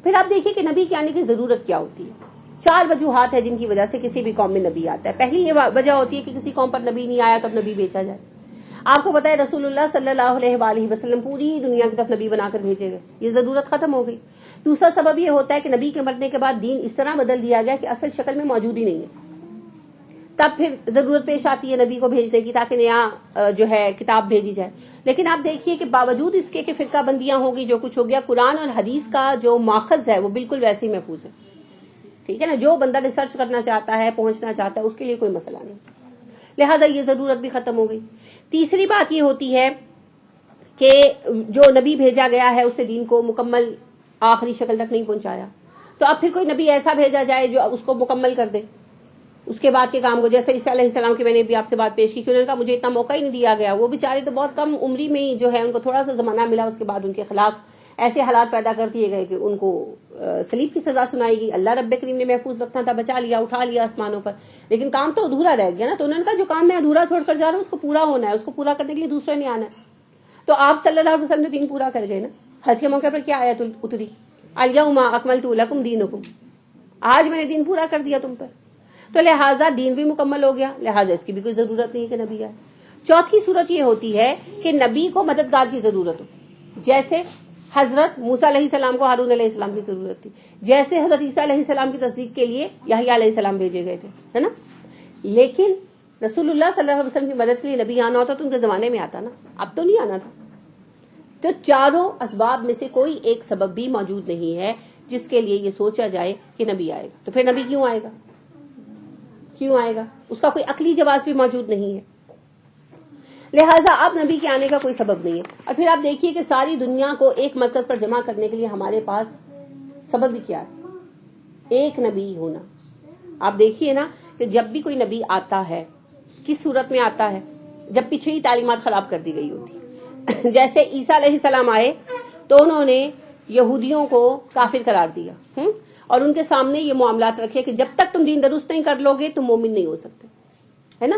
پھر آپ دیکھیے کہ نبی کے آنے کی ضرورت کیا ہوتی ہے. 4 وجوہات ہے جن کی وجہ سے کسی بھی قوم میں نبی آتا ہے. پہلی یہ وجہ ہوتی ہے کہ کسی قوم پر نبی نہیں آیا تو اب نبی بیچا جائے. آپ کو پتا ہے رسول اللہ صلی اللہ علیہ وآلہ وسلم پوری دنیا کی طرف نبی بنا کر بھیجے گئے, یہ ضرورت ختم ہو گئی. دوسرا سبب یہ ہوتا ہے کہ نبی کے مرنے کے بعد دین اس طرح بدل دیا گیا کہ اصل شکل میں موجود ہی نہیں ہے. تب پھر ضرورت پیش آتی ہے نبی کو بھیجنے کی تاکہ نیا جو ہے کتاب بھیجی جائے. لیکن آپ دیکھیے کہ باوجود اس کے کہ فرقہ بندیاں ہوں گی, جو کچھ ہو گیا, قرآن اور حدیث کا جو ماخذ ہے وہ بالکل ویسے ہی محفوظ ہے. ٹھیک ہے نا, جو بندہ ریسرچ کرنا چاہتا ہے, پہنچنا چاہتا ہے, اس کے لیے کوئی مسئلہ نہیں. لہٰذا یہ ضرورت بھی ختم ہو گئی. تیسری بات یہ ہوتی ہے کہ جو نبی بھیجا گیا ہے اس نے دین کو مکمل آخری شکل تک نہیں پہنچایا, تو اب پھر کوئی نبی ایسا بھیجا جائے جو اس کو مکمل کر دے اس کے بعد کے کام کو. جیسے عیسیٰ علیہ السلام کی میں نے بھی آپ سے بات پیش کی کہ انہوں نے کہا مجھے اتنا موقع ہی نہیں دیا گیا. وہ بیچارے تو بہت کم عمری میں ہی جو ہے ان کو تھوڑا سا زمانہ ملا, اس کے بعد ان کے خلاف ایسے حالات پیدا کر دیے گئے کہ ان کو صلیب کی سزا سنائی گئی. اللہ رب کریم نے محفوظ رکھنا تھا, بچا لیا, اٹھا لیا آسمانوں پر, لیکن کام تو ادھورا رہ گیا نا. تو انہوں نے کہا جو کام میں ادھورا چھوڑ کر جا رہا ہوں اس کو پورا ہونا ہے, اس کو پورا کرنے کے لیے دوسرا نہیں آنا ہے. تو آپ صلی اللہ علیہ وسلم نے دین پورا کر گئے نا. حج کے موقع پر کیا آیت اتری, الیوم اکملت لکم دینکم, آج میں نے دین پورا کر دیا تم پر. تو لہٰذا دین بھی مکمل ہو گیا, لہٰذا اس کی بھی کوئی ضرورت نہیں ہے کہ نبی آئے. چوتھی صورت یہ ہوتی ہے کہ نبی کو مددگار کی ضرورت ہو, جیسے حضرت موسیٰ علیہ السلام کو ہارون علیہ السلام کی ضرورت تھی, جیسے حضرت عیسیٰ علیہ السلام کی تصدیق کے لیے یحییٰ علیہ السلام بھیجے گئے تھے, ہے نا. لیکن رسول اللہ صلی اللہ علیہ وسلم کی مدد کے لیے نبی آنا ہوتا تو ان کے زمانے میں آتا نا, اب تو نہیں آنا تھا. تو چاروں اسباب میں سے کوئی ایک سبب بھی موجود نہیں ہے جس کے لیے یہ سوچا جائے کہ نبی آئے گا. تو پھر نبی کیوں آئے گا, کیوں آئے گا, اس کا کوئی عقلی جواز بھی موجود نہیں ہے. لہٰذا اب نبی کے آنے کا کوئی سبب نہیں ہے. اور پھر آپ دیکھیے کہ ساری دنیا کو ایک مرکز پر جمع کرنے کے لیے ہمارے پاس سبب بھی کیا ہے, ایک نبی ہونا. آپ دیکھیے نا کہ جب بھی کوئی نبی آتا ہے کس صورت میں آتا ہے, جب پچھلی تعلیمات خراب کر دی گئی ہوتی. جیسے عیسیٰ علیہ السلام آئے تو انہوں نے یہودیوں کو کافر قرار دیا اور ان کے سامنے یہ معاملات رکھے کہ جب تک تم دین درست نہیں کر لو گے تم مومن نہیں ہو سکتے, ہے نا.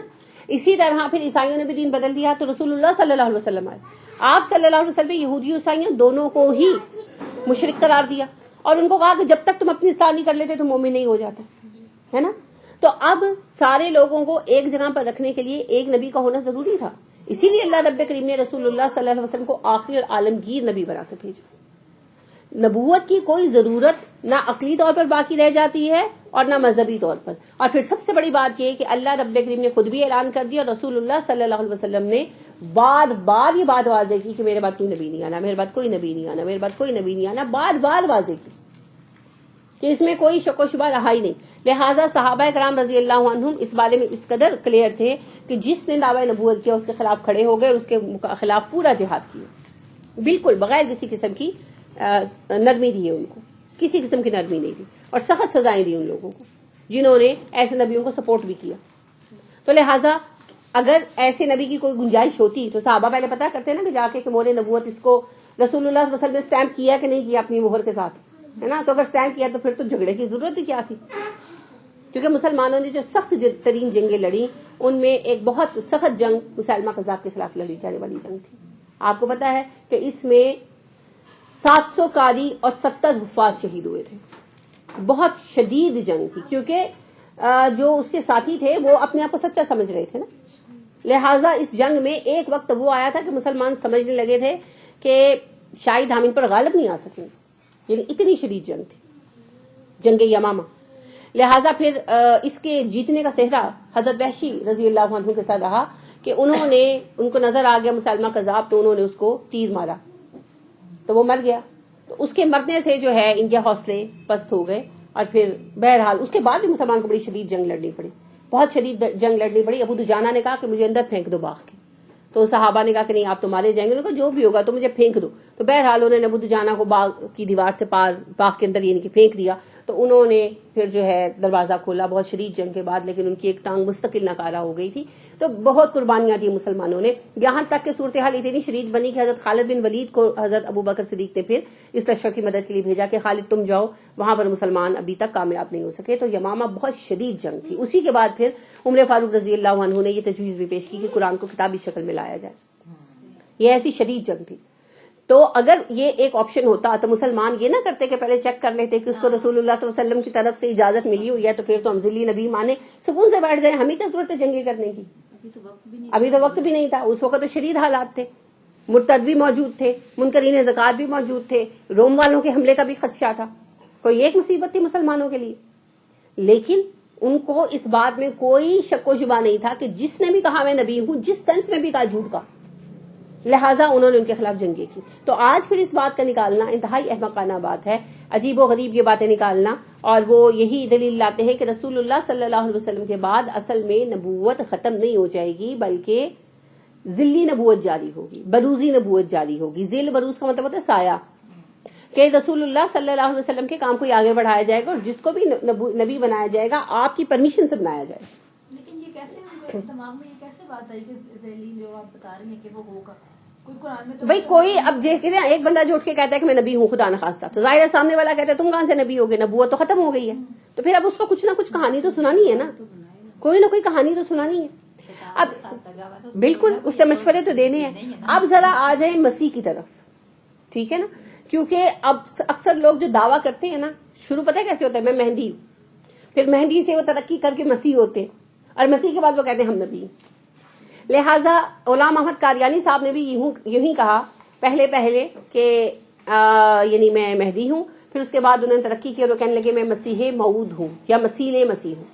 اسی طرح پھر عیسائیوں نے بھی دین بدل دیا تو رسول اللہ صلی اللہ علیہ وسلم آئے. آپ صلی اللہ علیہ وسلم یہودی عیسائیوں دونوں کو ہی مشرک قرار دیا اور ان کو کہا کہ جب تک تم اپنی اصلاح نہیں کر لیتے تم مومن نہیں ہو جاتے, ہے نا. تو اب سارے لوگوں کو ایک جگہ پر رکھنے کے لیے ایک نبی کا ہونا ضروری تھا. اسی لیے اللہ رب کریم نے رسول اللہ صلی اللہ علیہ وسلم کو آخری اور عالمگیر نبی بنا کر بھیجا. نبوت کی کوئی ضرورت نہ عقلی طور پر باقی رہ جاتی ہے اور نہ مذہبی طور پر. اور پھر سب سے بڑی بات یہ کہ اللہ رب کریم نے خود بھی اعلان کر دیا اور رسول اللہ صلی اللہ علیہ وسلم نے بار بار یہ بات واضح کی کہ میرے بعد کوئی نبی نہیں آنا, میرے بعد کوئی نبی نہیں آنا, میرے بعد کوئی نبی نہیں آنا, بار بار واضح کی کہ اس میں کوئی شک و شبہ رہا ہی نہیں. لہٰذا صحابہ کرام رضی اللہ عنہم اس بارے میں اس قدر کلیئر تھے کہ جس نے دعوی نبوت کیا اس کے خلاف کھڑے ہو گئے اور اس کے خلاف پورا جہاد کیا, بالکل بغیر کسی قسم کی نرمی دی ہے ان کو, کسی قسم کی نرمی نہیں دی, اور سخت سزائیں دی ان لوگوں کو جنہوں نے ایسے نبیوں کو سپورٹ بھی کیا. تو لہٰذا اگر ایسے نبی کی کوئی گنجائش ہوتی تو صحابہ پہلے پتہ کرتے نا کہ جا کے کہ مور نبوت اس کو رسول اللہ صلی اللہ علیہ وسلم نے اسٹیمپ کیا کہ نہیں کیا اپنی مہر کے ساتھ, ہے نا. تو اگر اسٹیمپ کیا تو پھر تو جھگڑے کی ضرورت ہی کیا تھی, کیونکہ مسلمانوں نے جو سخت ترین جنگیں لڑی ان میں ایک بہت سخت جنگ مسلمہ قذاب کے خلاف لڑی جانے والی جنگ تھی. آپ کو پتا ہے کہ اس میں 700 قاری اور 70 حفاظ شہید ہوئے تھے. بہت شدید جنگ تھی کیونکہ جو اس کے ساتھی تھے وہ اپنے آپ کو سچا سمجھ رہے تھے نا. لہٰذا اس جنگ میں ایک وقت وہ آیا تھا کہ مسلمان سمجھنے لگے تھے کہ شاید ہم ان پر غالب نہیں آ سکیں, یعنی اتنی شدید جنگ تھی, جنگ یمامہ. لہٰذا پھر اس کے جیتنے کا صحرا حضرت وحشی رضی اللہ عنہ کے ساتھ رہا کہ انہوں نے, ان کو نظر آ گیا مسلمہ قذاب تو انہوں نے اس کو تیر مارا تو وہ مر گیا. تو اس کے مرنے سے جو ہے ان کے حوصلے پست ہو گئے اور پھر بہرحال اس کے بعد بھی مسلمان کو بڑی شدید جنگ لڑنی پڑی, بہت شدید جنگ لڑنی پڑی. ابو دجانہ نے کہا کہ مجھے اندر پھینک دو باغ کے, تو صحابہ نے کہا کہ نہیں آپ تو مارے جائیں گے, انہوں نے کہا جو بھی ہوگا تو مجھے پھینک دو. تو بہرحال انہوں نے ابو دجانہ کو باغ کی دیوار سے پار باغ کے اندر یعنی کہ پھینک دیا. تو انہوں نے پھر جو ہے دروازہ کھولا بہت شدید جنگ کے بعد, لیکن ان کی ایک ٹانگ مستقل ناکارہ ہو گئی تھی. تو بہت قربانیاں دی مسلمانوں نے, یہاں تک کہ صورتحال اتنی شدید بنی کہ حضرت خالد بن ولید کو حضرت ابو بکر صدیق نے پھر اس لشکر کی مدد کے لیے بھیجا کہ خالد تم جاؤ, وہاں پر مسلمان ابھی تک کامیاب نہیں ہو سکے. تو یمامہ بہت شدید جنگ تھی. اسی کے بعد پھر عمر فاروق رضی اللہ عنہ نے یہ تجویز بھی پیش کی کہ قرآن کو کتابی شکل میں لایا جائے. یہ ایسی شدید جنگ تھی. تو اگر یہ ایک آپشن ہوتا تو مسلمان یہ نہ کرتے کہ پہلے چیک کر لیتے کہ اس کو رسول اللہ صلی اللہ علیہ وسلم کی طرف سے اجازت ملی ہوئی ہے تو پھر تو ہم ذلی نبی مانے سکون سے بیٹھ جائیں, ہمیں کیا ضرورت ہے جنگیں کرنے کی. ابھی تو وقت بھی نہیں تھا, اس وقت تو شدید حالات تھے, مرتد بھی موجود تھے, منکرین زکات بھی موجود تھے, روم والوں کے حملے کا بھی خدشہ تھا, کوئی ایک مصیبت تھی مسلمانوں کے لیے. لیکن ان کو اس بات میں کوئی شک و شبہ نہیں تھا کہ جس نے بھی کہا میں نبی ہوں, جس سینس میں بھی کہا جھوٹ کا, لہٰذا انہوں نے ان کے خلاف جنگیں کی. تو آج پھر اس بات کا نکالنا انتہائی احمقانہ بات ہے, عجیب و غریب یہ باتیں نکالنا, اور وہ یہی دلیل لاتے ہیں کہ رسول اللہ صلی اللہ علیہ وسلم کے بعد اصل میں نبوت ختم نہیں ہو جائے گی بلکہ ذلی نبوت جاری ہوگی, بروزی نبوت جاری ہوگی. ذیل بروز کا مطلب ہوتا ہے سایہ, کہ رسول اللہ صلی اللہ علیہ وسلم کے کام کو آگے بڑھایا جائے گا اور جس کو بھی نبی بنایا جائے گا آپ کی پرمیشن سے بنایا جائے گا. لیکن یہ کیسے ان کے دماغ میں یہ کیسے بات آئی کہ ذیلی جو آپ بتا رہی ہیں کہ وہ ہوگا, کوئی قرآن میں تو بھائی کوئی اب ایک بندہ جو اٹھ کے کہتا ہے کہ میں نبی ہوں خدا نخواستہ, تو ظاہر ہے سامنے والا کہتا ہے تم کہاں سے نبی ہوگے, نبوت تو ختم ہو گئی ہے. تو پھر اب اس کو کچھ نہ کچھ کہانی تو سنانی ہے نا, کوئی نہ کوئی کہانی تو سنانی ہے. اب بالکل اس سے مشورے تو دینے ہیں. اب ذرا آ جائیں مسیح کی طرف, ٹھیک ہے نا, کیونکہ اب اکثر لوگ جو دعویٰ کرتے ہیں نا, شروع پتہ ہے کیسے ہوتا ہے, میں مہندی ہوں, پھر مہندی سے وہ ترقی کر کے مسیح ہوتے ہیں, اور مسیح کے بعد وہ کہتے ہیں ہم نبی. لہٰذا غلام احمد قادیانی صاحب نے بھی یوں ہی کہا پہلے کہ یعنی میں مہدی ہوں, پھر اس کے بعد انہوں نے ترقی کی اور وہ کہنے لگے میں مسیح موعود ہوں یا مسیح ہوں.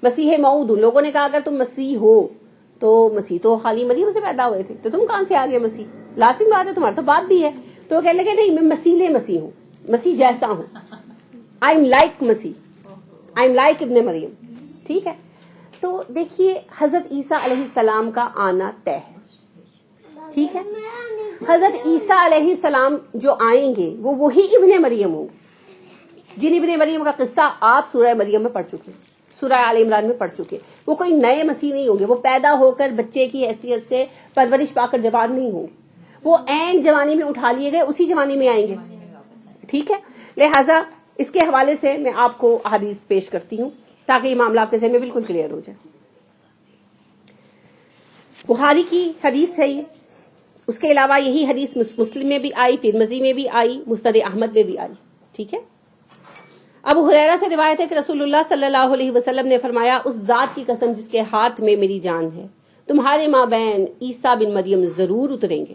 مسیح موعود ہوں. لوگوں نے کہا اگر تم مسیح ہو تو مسیح تو خالی مریم سے پیدا ہوئے تھے, تو تم کہاں سے آگے مسیح, لازمی بات ہے تمہارا تو باپ بھی ہے. تو وہ کہنے لگے نہیں میں مسیح ہوں, مسیح جیسا ہوں, آئی ایم لائک مسیح, آئی ایم لائک ابن مریم. ٹھیک ہے, تو دیکھیے حضرت عیسیٰ علیہ السلام کا آنا طے ہے, ٹھیک ہے. حضرت عیسیٰ علیہ السلام جو آئیں گے وہ وہی ابن مریم ہوں گے جن ابن مریم کا قصہ آپ سورہ مریم میں پڑھ چکے, سورہ آل عمران میں پڑھ چکے. وہ کوئی نئے مسیح نہیں ہوں گے, وہ پیدا ہو کر بچے کی حیثیت سے پرورش پا کر جوان نہیں ہوں گے, وہ عین جوانی میں اٹھا لیے گئے اسی جوانی میں آئیں گے. ٹھیک ہے, لہٰذا اس کے حوالے سے میں آپ کو حدیث پیش کرتی ہوں تاکہ یہ معاملہ آپ کے ذہن میں بالکل کلیئر ہو جائے. بخاری کی حدیث ہے یہ, اس کے علاوہ یہی حدیث مسلم میں بھی آئی, ترمذی میں بھی آئی, مسند احمد میں بھی آئی. ٹھیک ہے. ابو ہریرہ سے روایت ہے کہ رسول اللہ صلی اللہ علیہ وسلم نے فرمایا اس ذات کی قسم جس کے ہاتھ میں میری جان ہے, تمہارے مابین عیسیٰ بن مریم ضرور اتریں گے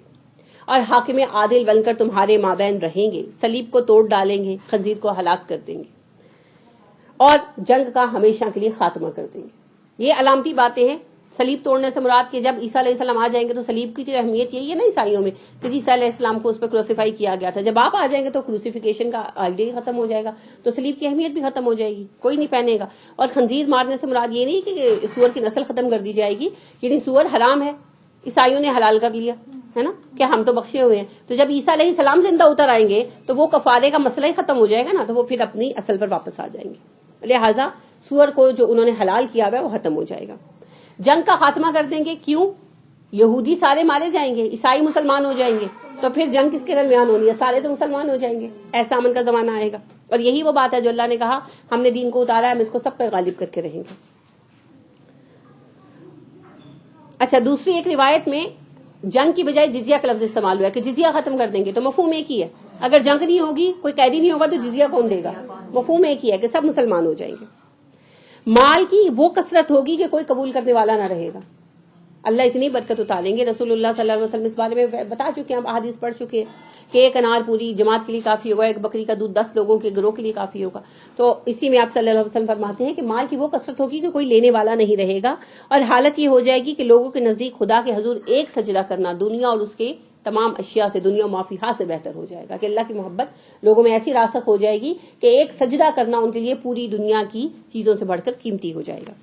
اور حاکم عادل بن کر تمہارے مابین رہیں گے, صلیب کو توڑ ڈالیں گے, خنزیر کو ہلاک کر دیں گے اور جنگ کا ہمیشہ کے لیے خاتمہ کر دیں گے. یہ علامتی باتیں ہیں. صلیب توڑنے سے مراد کہ جب عیسیٰ علیہ السلام آ جائیں گے تو صلیب کی اہمیت یہی ہے نا عیسائیوں میں کہ عیسیٰ علیہ السلام کو اس پہ کروسیفائی کیا گیا تھا. جب آپ آ جائیں گے تو کروسیفیکیشن کا آئیڈیا ہی ختم ہو جائے گا, تو صلیب کی اہمیت بھی ختم ہو جائے گی, کوئی نہیں پہنے گا. اور خنزیر مارنے سے مراد یہ نہیں کہ سور کی نسل ختم کر دی جائے گی, یعنی سور حرام ہے, عیسائیوں نے حلال کر لیا ہے نا کہ ہم تو بخشے ہوئے ہیں. تو جب عیسیٰ علیہ السلام زندہ اتر آئیں گے تو وہ کفارے کا مسئلہ ہی ختم ہو جائے گا نا, تو وہ پھر اپنی اصل پر واپس آ جائیں گے. لہٰذا سور کو جو انہوں نے حلال کیا ہوا ہے وہ ختم ہو جائے گا. جنگ کا خاتمہ کر دیں گے, کیوں؟ یہودی سارے مارے جائیں گے, عیسائی مسلمان ہو جائیں گے, تو پھر جنگ کس کے درمیان ہونی ہے, سارے تو مسلمان ہو جائیں گے. ایسا امن کا زمانہ آئے گا, اور یہی وہ بات ہے جو اللہ نے کہا ہم نے دین کو اتارا ہے, ہم اس کو سب پہ غالب کر کے رہیں گے. اچھا, دوسری ایک روایت میں جنگ کی بجائے جزیہ کا لفظ استعمال ہوا ہے کہ جزیہ ختم کر دیں گے, تو مفہوم ایک ہی ہے. اگر جنگ نہیں ہوگی, کوئی قیدی نہیں ہوگا, تو جزیہ کون دے گا؟ مفہوم ایک ہی ہے کہ سب مسلمان ہو جائیں گے. مال کی وہ کثرت ہوگی کہ کوئی قبول کرنے والا نہ رہے گا. اللہ اتنی برکت اتاریں گے. رسول اللہ صلی اللہ علیہ وسلم اس بارے میں بتا چکے ہیں, ہم احادیث پڑھ چکے ہیں کہ ایک انار پوری جماعت کے لیے کافی ہوگا, ایک بکری کا دودھ 10 لوگوں کے گروہ کے لیے کافی ہوگا. تو اسی میں آپ صلی اللہ علیہ وسلم فرماتے ہیں کہ مال کی وہ کثرت ہوگی کہ کوئی لینے والا نہیں رہے گا, اور حالت یہ ہو جائے گی کہ لوگوں کے نزدیک خدا کے حضور ایک سجدہ کرنا دنیا اور اس کے تمام اشیاء سے, دنیا و مافیہا سے بہتر ہو جائے گا. کہ اللہ کی محبت لوگوں میں ایسی راسخ ہو جائے گی کہ ایک سجدہ کرنا ان کے لیے پوری دنیا کی چیزوں سے بڑھ کر قیمتی ہو جائے گا.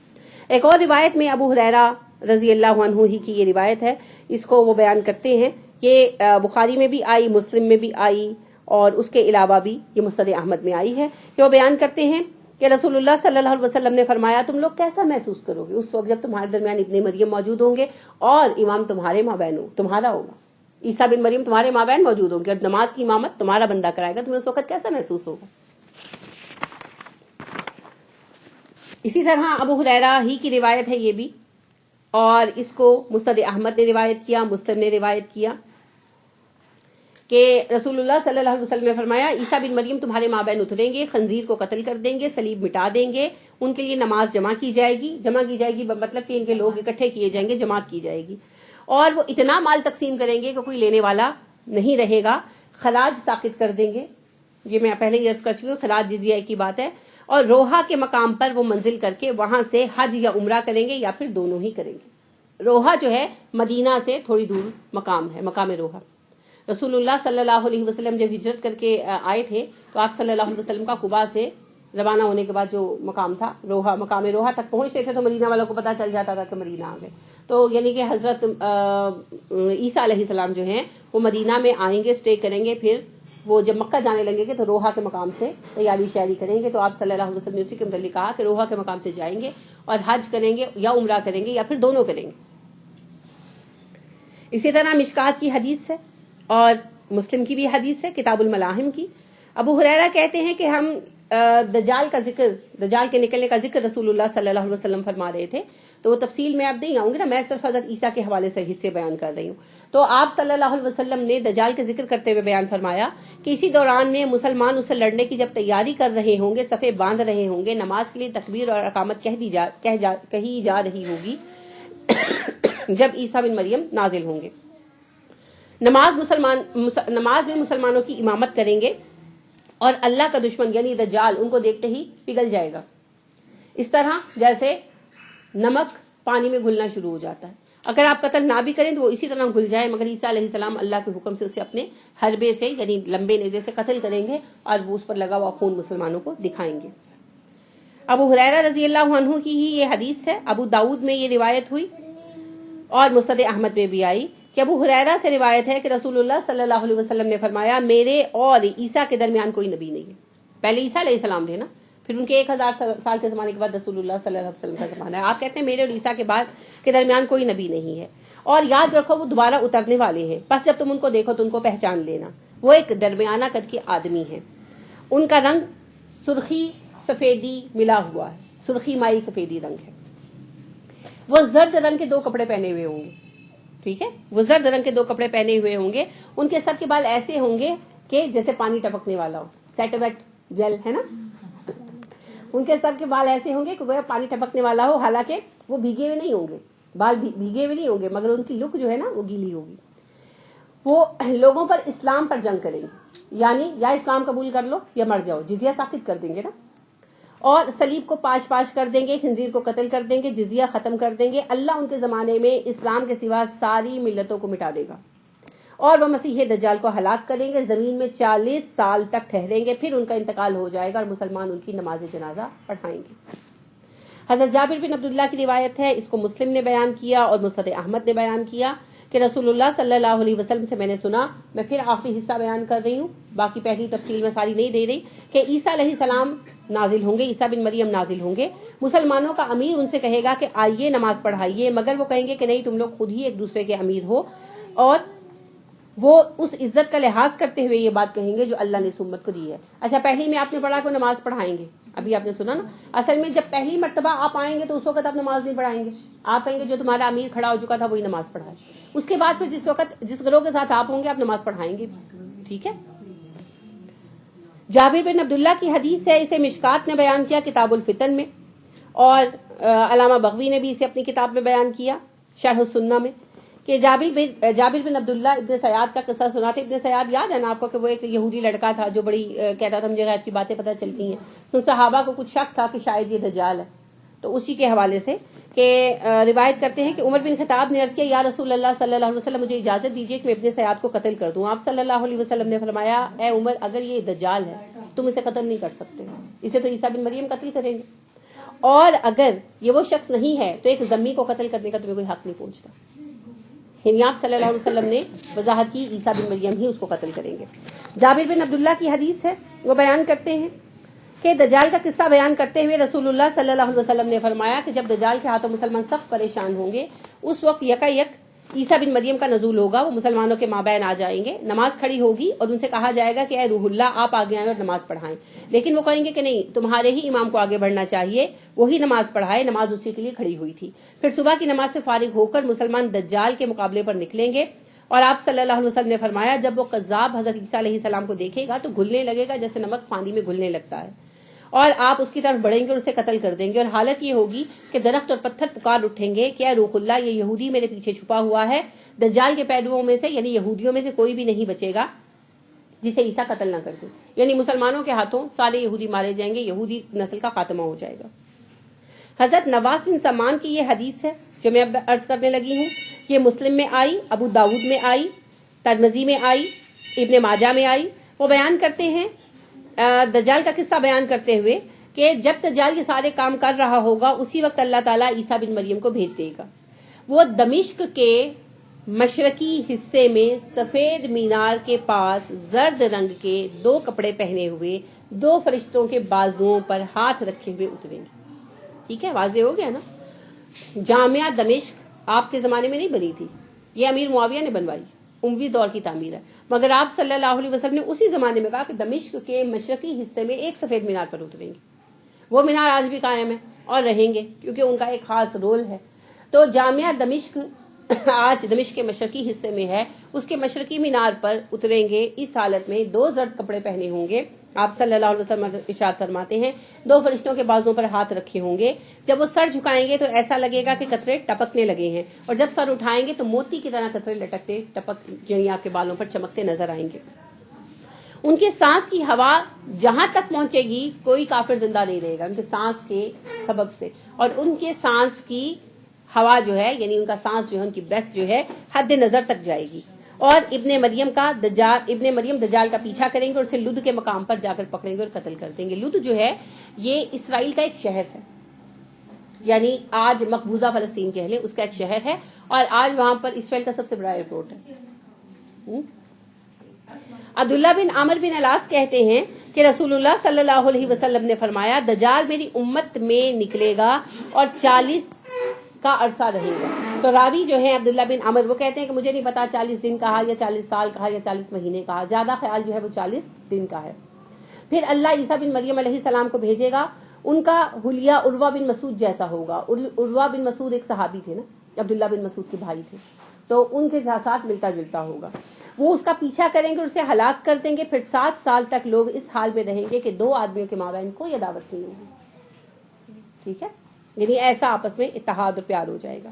ایک اور روایت میں ابو ہریرہ رضی اللہ عنہ ہی کی یہ روایت ہے, اس کو وہ بیان کرتے ہیں, یہ بخاری میں بھی آئی, مسلم میں بھی آئی, اور اس کے علاوہ بھی یہ مسند احمد میں آئی ہے, کہ وہ بیان کرتے ہیں کہ رسول اللہ صلی اللہ علیہ وسلم نے فرمایا تم لوگ کیسا محسوس کرو گے اس وقت جب تمہارے درمیان ابن مریم موجود ہوں گے اور امام تمہارے مابین تمہارا ہوگا. عیسیٰ بن مریم تمہارے مابین موجود ہوں گے اور نماز کی امامت تمہارا بندہ کرائے گا, تمہیں اس وقت کیسا محسوس ہوگا. اسی طرح ابو ہریرہ ہی کی روایت ہے یہ بھی, اور اس کو مسند احمد نے روایت کیا, مسلم نے روایت کیا, کہ رسول اللہ صلی اللہ علیہ وسلم نے فرمایا عیسیٰ بن مریم تمہارے مابین اتریں گے، خنزیر کو قتل کر دیں گے، صلیب مٹا دیں گے، ان کے لیے نماز جمع کی جائے گی مطلب کہ ان کے لوگ اکٹھے کیے جائیں گے، جماعت کی جائے گی، اور وہ اتنا مال تقسیم کریں گے کہ کوئی لینے والا نہیں رہے گا، خراج ساقط کر دیں گے، یہ میں پہلے ہی عرض کر چکی ہوں، خراج جزیہ کی بات ہے، اور روحا کے مقام پر وہ منزل کر کے وہاں سے حج یا عمرہ کریں گے یا پھر دونوں ہی کریں گے۔ روحا جو ہے مدینہ سے تھوڑی دور مقام ہے، مقام روحا۔ رسول اللہ صلی اللہ علیہ وسلم جب ہجرت کر کے آئے تھے تو آپ صلی اللہ علیہ وسلم کا قباء سے روانہ ہونے کے بعد جو مقام تھا روحا، مقام روحا تک پہنچتے تھے تو مدینہ والوں کو پتہ چل جاتا تھا کہ مدینہ آ گئے، تو یعنی کہ حضرت عیسیٰ علیہ السلام جو ہیں وہ مدینہ میں آئیں گے، اسٹے کریں گے، پھر وہ جب مکہ جانے لگیں گے تو روحا کے مقام سے تیاری شیاری کریں گے، تو آپ صلی اللہ علیہ وسلم نے اسی کے متعلق کہا کہ روحا کے مقام سے جائیں گے اور حج کریں گے یا عمرہ کریں گے یا پھر دونوں کریں گے۔ اسی طرح مشکات کی حدیث ہے اور مسلم کی بھی حدیث ہے، کتاب الملاحم کی، ابو ہریرہ کہتے ہیں کہ ہم دجال کے نکلنے کا ذکر رسول اللہ صلی اللہ علیہ وسلم فرما رہے تھے، تو وہ تفصیل میں آپ نہیں آؤں گی نا، میں صرف حضرت عیسیٰ کے حوالے سے حصے بیان کر رہی ہوں۔ تو آپ صلی اللہ علیہ وسلم نے دجال کے ذکر کرتے ہوئے بیان فرمایا کہ اسی دوران میں مسلمان اسے لڑنے کی جب تیاری کر رہے ہوں گے، صفے باندھ رہے ہوں گے، نماز کے لیے تکبیر اور اقامت کہی جا رہی ہوگی، جب عیسیٰ بن مریم نازل ہوں گے، نماز میں مسلمانوں کی امامت کریں گے، اور اللہ کا دشمن یعنی دجال ان کو دیکھتے ہی پگھل جائے گا، اس طرح جیسے نمک پانی میں گھلنا شروع ہو جاتا ہے، اگر آپ قتل نہ بھی کریں تو وہ اسی طرح گھل جائے، مگر عیسیٰ علیہ السلام اللہ کے حکم سے اسے اپنے حربے سے یعنی لمبے نیزے سے قتل کریں گے اور وہ اس پر لگا ہوا خون مسلمانوں کو دکھائیں گے۔ ابو ہریرہ رضی اللہ عنہ کی ہی یہ حدیث ہے، ابو داؤد میں یہ روایت ہوئی اور مسند احمد میں بھی آئی کہ ابو ہریرہ سے روایت ہے کہ رسول اللہ صلی اللہ علیہ وسلم نے فرمایا میرے اور عیسیٰ کے درمیان کوئی نبی نہیں ہے۔ پہلے عیسیٰ علیہ السلام تھے نا، پھر ان کے 1000 سال کے زمانے کے بعد رسول اللہ صلی اللہ علیہ وسلم کا زمانہ ہے، آپ کہتے ہیں میرے اور عیسیٰ کے بعد کے درمیان کوئی نبی نہیں ہے، اور یاد رکھو وہ دوبارہ اترنے والے ہیں، پس جب تم ان کو دیکھو تو ان کو پہچان لینا، وہ ایک درمیانہ قد کے آدمی ہیں، ان کا رنگ سرخی سفیدی ملا ہوا ہے، سرخی مائل سفیدی رنگ ہے، وہ زرد رنگ کے 2 کپڑے پہنے ہوئے ہوں گے، ٹھیک ہے، وہ زرد رنگ کے 2 کپڑے پہنے ہوئے ہوں گے، ان کے سر کے بال ایسے ہوں گے کہ جیسے پانی ٹپکنے والا ہو، سیٹ ویٹ جیل ہے نا، ان کے سر کے بال ایسے ہوں گے کہ گویا پانی ٹپکنے والا ہو، حالانکہ وہ بھیگے ہوئے نہیں ہوں گے، بال بھیگے ہوئے نہیں ہوں گے، مگر ان کی لک جو ہے نا وہ گیلی ہوگی۔ وہ لوگوں پر اسلام پر جنگ کریں گے، یعنی یا اسلام قبول کر لو یا مر جاؤ، جزیہ ساقط کر دیں گے نا، اور صلیب کو پاش کر دیں گے، خنزیر کو قتل کر دیں گے، جزیہ ختم کر دیں گے، اللہ ان کے زمانے میں اسلام کے سوا ساری ملتوں کو مٹا دے گا، اور وہ مسیح دجال کو ہلاک کریں گے، زمین میں 40 سال تک ٹھہریں گے، پھر ان کا انتقال ہو جائے گا اور مسلمان ان کی نماز جنازہ پڑھائیں گے۔ حضرت جابر بن عبداللہ کی روایت ہے، اس کو مسلم نے بیان کیا اور مسند احمد نے بیان کیا کہ رسول اللہ صلی اللہ علیہ وسلم سے میں نے سنا، میں پھر آخری حصہ بیان کر رہی ہوں، باقی پہلی تفصیل میں ساری نہیں دے رہی، کہ عیسیٰ علیہ السلام نازل ہوں گے، عیسیٰ بن مریم نازل ہوں گے، مسلمانوں کا امیر ان سے کہے گا کہ آئیے نماز پڑھائیے، مگر وہ کہیں گے کہ نہیں، تم لوگ خود ہی ایک دوسرے کے امیر ہو، اور وہ اس عزت کا لحاظ کرتے ہوئے یہ بات کہیں گے جو اللہ نے اس امت کو دی ہے۔ اچھا، پہلی میں آپ نے پڑھا کہ نماز پڑھائیں گے، ابھی آپ نے سنا نا، اصل میں جب پہلی مرتبہ آپ آئیں گے تو اس وقت آپ نماز نہیں پڑھائیں گے، آپ کہیں گے جو تمہارا امیر کھڑا ہو چکا تھا وہی نماز پڑھائے، اس کے بعد پھر جس وقت جس گروہ کے ساتھ آپ ہوں گے آپ نماز پڑھائیں گے، ٹھیک ہے۔ جابر بن عبداللہ کی حدیث ہے، اسے مشکات نے بیان کیا کتاب الفتن میں، اور علامہ بغوی نے بھی اسے اپنی کتاب میں بیان کیا شرح السنہ میں، کہ جابر بن عبداللہ ابن سیاد کا قصہ سناتے۔ ابن سیاد یاد ہے نا آپ کو کہ وہ ایک یہودی لڑکا تھا جو بڑی کہتا تھا مجھے غیب کی باتیں پتہ چلتی ہیں، تو صحابہ کو کچھ شک تھا کہ شاید یہ دجال ہے، تو اسی کے حوالے سے کہ روایت کرتے ہیں کہ عمر بن خطاب نے عرض کیا یا رسول اللہ صلی اللہ علیہ وسلم مجھے اجازت دیجیے کہ میں ابن سیاد کو قتل کر دوں۔ آپ صلی اللہ علیہ وسلم نے فرمایا اے عمر، اگر یہ دجال ہے تم اسے قتل نہیں کر سکتے، اسے تو عیسیٰ بن مریم قتل کریں گے، اور اگر یہ وہ شخص نہیں ہے تو ایک ذمی کو قتل کرنے کا تمہیں کوئی حق نہیں پہنچتا، یعنی آپ صلی اللہ علیہ وسلم نے وضاحت کی عیسیٰ بن مریم ہی اس کو قتل کریں گے۔ جابر بن عبداللہ کی حدیث ہے، وہ بیان کرتے ہیں کہ دجال کا قصہ بیان کرتے ہوئے رسول اللہ صلی اللہ علیہ وسلم نے فرمایا کہ جب دجال کے ہاتھوں مسلمان سخت پریشان ہوں گے، اس وقت یکایک عیسیٰ بن مریم کا نزول ہوگا، وہ مسلمانوں کے مابین آ جائیں گے، نماز کھڑی ہوگی اور ان سے کہا جائے گا کہ اے روح اللہ آپ آگے آئیں اور نماز پڑھائیں، لیکن وہ کہیں گے کہ نہیں، تمہارے ہی امام کو آگے بڑھنا چاہیے، وہی نماز پڑھائے، نماز اسی کے لیے کھڑی ہوئی تھی۔ پھر صبح کی نماز سے فارغ ہو کر مسلمان دجال کے مقابلے پر نکلیں گے اور آپ صلی اللہ علیہ وسلم نے فرمایا جب وہ قذاب حضرت عیسیٰ علیہ السلام کو دیکھے گا تو گھلنے لگے گا جیسے نمک پانی میں گھلنے لگتا ہے، اور آپ اس کی طرف بڑھیں گے اور اسے قتل کر دیں گے، اور حالت یہ ہوگی کہ درخت اور پتھر پکار اٹھیں گے کہ اے روح اللہ، یہ یہودی میرے پیچھے چھپا ہوا ہے، دجال کے پہلوؤں میں سے یعنی یہودیوں میں سے کوئی بھی نہیں بچے گا جسے عیسیٰ قتل نہ کر دے، یعنی مسلمانوں کے ہاتھوں سارے یہودی مارے جائیں گے، یہودی نسل کا خاتمہ ہو جائے گا۔ حضرت نواس بن سمان کی یہ حدیث ہے جو میں اب عرض کرنے لگی ہوں، یہ مسلم میں آئی، ابو داود میں آئی، ترمذی میں آئی، ابن ماجہ میں آئی۔ وہ بیان کرتے ہیں دجال کا قصہ بیان کرتے ہوئے کہ جب دجال یہ سارے کام کر رہا ہوگا اسی وقت اللہ تعالیٰ عیسیٰ بن مریم کو بھیج دے گا۔ وہ دمشق کے مشرقی حصے میں سفید مینار کے پاس زرد رنگ کے 2 کپڑے پہنے ہوئے 2 فرشتوں کے بازوؤں پر ہاتھ رکھے ہوئے اتریں گے۔ ٹھیک ہے، واضح ہو گیا نا۔ جامعہ دمشق آپ کے زمانے میں نہیں بنی تھی، یہ امیر معاویہ نے بنوائی، اموی دور کی تعمیر ہے، مگر آپ صلی اللہ علیہ وسلم نے اسی زمانے میں کہا کہ دمشق کے مشرقی حصے میں ایک سفید مینار پر اتریں گے۔ وہ مینار آج بھی قائم ہے اور رہیں گے کیونکہ ان کا ایک خاص رول ہے۔ تو جامعہ دمشق آج دمشق کے مشرقی حصے میں ہے، اس کے مشرقی مینار پر اتریں گے، اس حالت میں 2 زرد کپڑے پہنے ہوں گے۔ آپ صلی اللہ علیہ وسلم ارشاد فرماتے ہیں 2 فرشتوں کے بازوں پر ہاتھ رکھے ہوں گے، جب وہ سر جھکائیں گے تو ایسا لگے گا کہ قطرے ٹپکنے لگے ہیں، اور جب سر اٹھائیں گے تو موتی کی طرح قطرے لٹکتے ٹپک یعنی آپ کے بالوں پر چمکتے نظر آئیں گے۔ ان کے سانس کی ہوا جہاں تک پہنچے گی کوئی کافر زندہ نہیں رہے گا ان کے سانس کے سبب سے، اور ان کے سانس کی ہوا جو ہے یعنی ان کا سانس جو ہے ان کی بریتھ جو ہے حد نظر تک جائے گی، اور ابن مریم دجال کا پیچھا کریں گے اور اسے لد کے مقام پر جا کر پکڑیں گے اور قتل کر دیں گے۔ لد جو ہے یہ اسرائیل کا ایک شہر ہے، یعنی آج مقبوضہ فلسطین کہہ لیں، اس کا ایک شہر ہے، اور آج وہاں پر اسرائیل کا سب سے بڑا ایئرپورٹ ہے۔ عبداللہ بن عامر بن العاص کہتے ہیں کہ رسول اللہ صلی اللہ علیہ وسلم نے فرمایا دجال میری امت میں نکلے گا اور 40 کا عرصہ رہے گا۔ تو راوی جو ہے عبداللہ بن عمر وہ کہتے ہیں کہ مجھے نہیں پتا 40 دن کہا یا 40 سال کہا یا 40 مہینے کہا، زیادہ خیال جو ہے وہ 40 دن کا ہے۔ پھر اللہ عیسیٰ بن مریم علیہ السلام کو بھیجے گا، ان کا حلیہ عروہ بن مسعود جیسا ہوگا۔ عروہ بن مسعود ایک صحابی تھے نا، عبداللہ بن مسعود کے بھائی تھے، تو ان کے ساتھ ملتا جلتا ہوگا۔ وہ اس کا پیچھا کریں گے اور اسے ہلاک کر دیں گے، پھر 7 سال تک لوگ اس حال میں رہیں گے کہ 2 آدمیوں کے مابین کوئی عداوت نہیں ہوگی۔ ٹھیک ہے، یعنی ایسا آپس میں اتحاد اور پیار ہو جائے گا۔